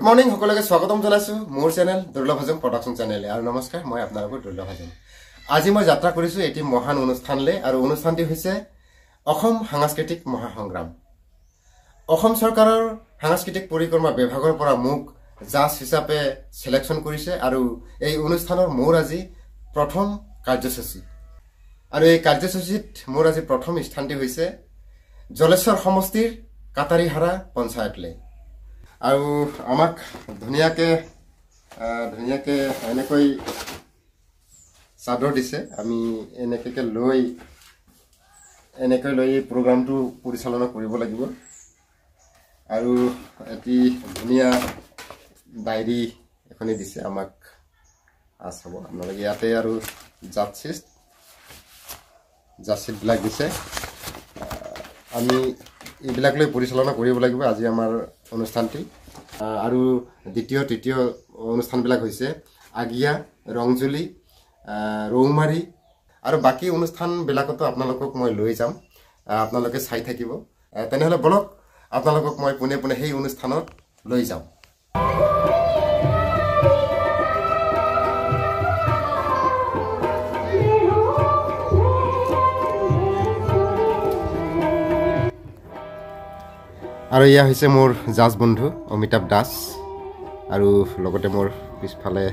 morning সকলকে স্বাগতম জানাইছো মোৰ চ্যানেল দুৰ্লভ হাজং প্ৰডাকশন চ্যানেলে আৰু নমস্কাৰ মই আপোনালোকৰ দুৰ্লভ হাজং আজি মই যাত্ৰা কৰিছো এটি মহান অনুষ্ঠানলে আৰু অনুষ্ঠানটি হৈছে অসম সাংস্কৃতিক মহাসংগ্ৰাম অসম চৰকাৰৰ সাংস্কৃতিক পৰিক্ৰমা বিভাগৰ পৰা মোক জাজ হিচাপে সিলেকশন কৰিছে আৰু এই অনুষ্ঠানৰ মোৰ আজি প্ৰথম কাৰ্যসূচী আৰু এই কাৰ্যসূচীত মোৰ আজি প্ৰথম স্থানটি হৈছে জলেশ্বৰ সমষ্টিৰ কাটাৰিহাৰা পঞ্চায়তলে আৰু আমাক ধুনিয়াকে এনেকৈ চাদৰ দিছে আমি এনেকৈ লৈ এই প্ৰগ্ৰামটো পৰিচালনা কৰিব লাগিব আৰু এটি ধুনিয়া ডায়েৰী এখনি দিছে আমাক আছাব আপোনালোকে ইয়াতে আৰু জাৰ্চিট বিলাক দিছে আমি এইবিলাক লৈ পৰিচালনা কৰিব লাগিব আজি আমাৰ অনুষ্ঠানটি আৰু দ্বিতীয় তৃতীয় অনুষ্ঠানবিলাক হৈছে আগিয়া ৰংজুলি ৰৌমাৰী আৰু বাকি অনুষ্ঠানবিলাকতো আপোনালোকক মই লৈ যাম আপোনালোকে চাই থাকিব তেনেহলে বলক আপোনালোকক মই পুনে সেই অনুষ্ঠানত লৈ যাম আৰু ইয়া হৈছে মোৰ জাজ বন্ধু অমিতাভ দাস আৰু লগতে মোৰ পিছফালে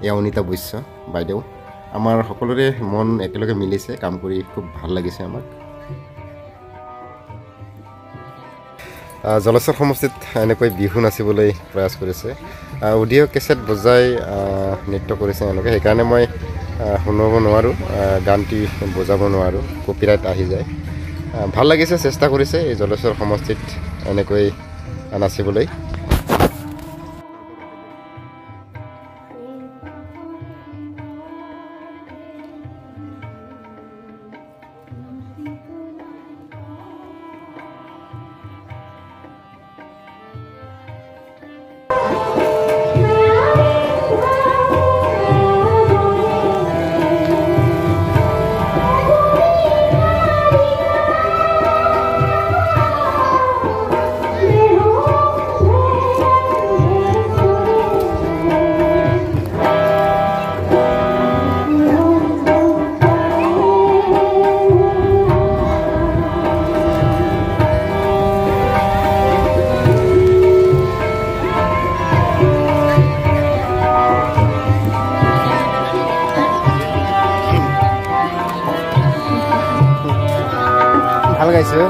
ইয়া অনিতা বৈশ্য বাইদেউ আমাৰ সকলোৰে মন একেলগে মিলিছে কাম কৰি খুব ভাল লাগিছে আমাক জলেশ্বৰ সমষ্টিত এনেকৈ বিহু নাচিবলৈ প্ৰয়াস কৰিছে অডিঅ' কেছেট বজাই নৃত্য কৰিছে এনেকৈ সেইকাৰণে মই শুনাব নোৱাৰোঁ গানটি বজাব নোৱাৰোঁ কপিৰাইট আহি যায় ভাল লাগিছে চেষ্টা কৰিছে এই জলেশ্বৰ সমষ্টিত এনেকৈ নাচিবলৈ ভাল গাইছো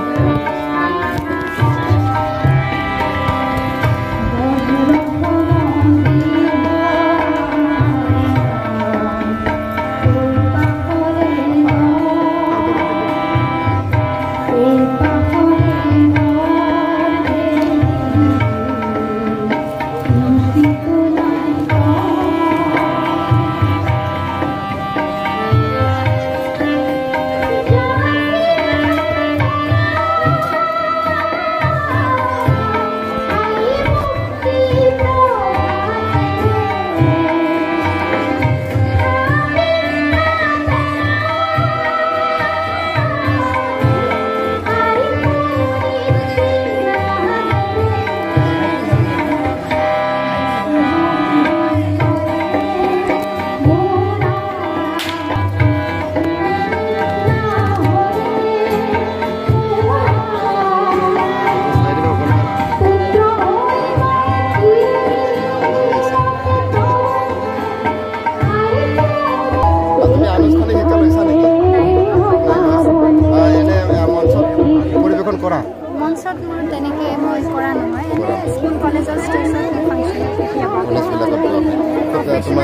মঞ্চত মোৰ তেনেকে মই কৰা নহয় স্কুল কলেজৰ ষ্টেজত ফাংচন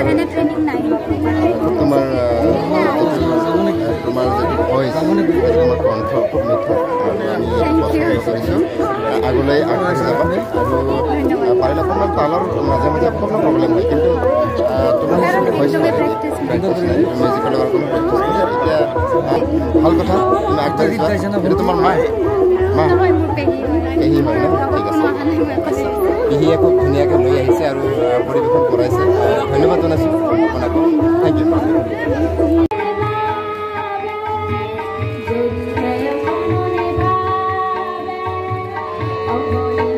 এনে ট্ৰেইনিং নাই তোমাৰ ভইচ তোমাৰ কণ্ঠ খুব মিঠা আমি কৰিছোঁ আগলৈ আগবাঢ়ি যাবা আৰু পাৰিলে অকণমান তালৰ মাজে মাজে অকণমান প্ৰব্লেম হয় কিন্তু তোমাৰ মিউজিকেলৰ অকণমান প্ৰেক্টিছ এতিয়া ভাল কথা তুমি আগবাঢ়িছা এইটো তোমাৰ পেহী হয় ন ঠিক আছে পেহীয়ে খুব ধুনীয়াকৈ লৈ আহিছে আৰু পৰিৱেশন কৰাইছে ধন্যবাদ জনাইছোঁ আপোনাক থেংক ইউ Oh,